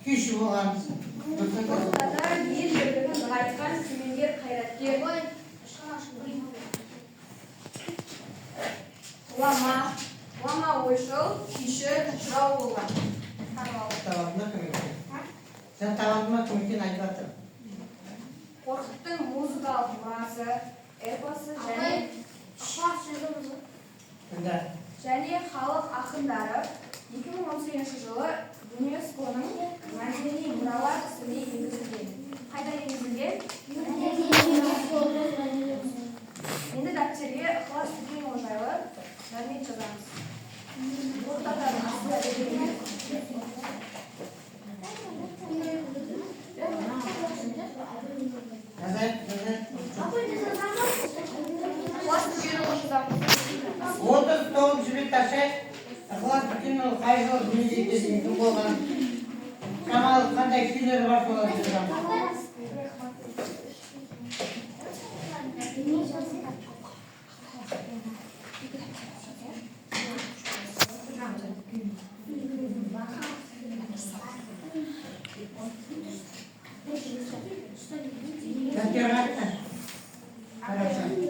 күйші болған. Ортада ел бірлігін нығайтқан кемеңгер қайраткер. Ғұлама ойшыл, күйші, жырау болған. Талантына кім екен? Сен талантыма кім екен айтып жатыр. Қорқыттың музыкалық мұрасы, эпосы және халық ақындары 2018 жылы ЮНЕСКО-ның мәдени мұралар тізіміне енгізілген. Қайда енгізілген? Енді дәптерге ықылас Дүкенұлы жайлы мәлімет жазамыз. Ортадағы асыл әдебиет. Ықылас Дүкенұлы жазамыз. 39 бет ашайық. Ықылас Дүкенұлы қай жылы дүниеге келген, кім болған? Шамалы қандай күйлері бар соларды жазамыз.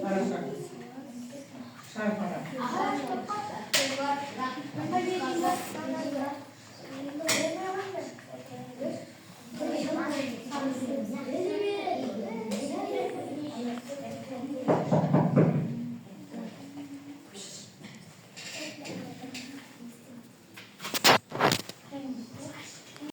Хорошо.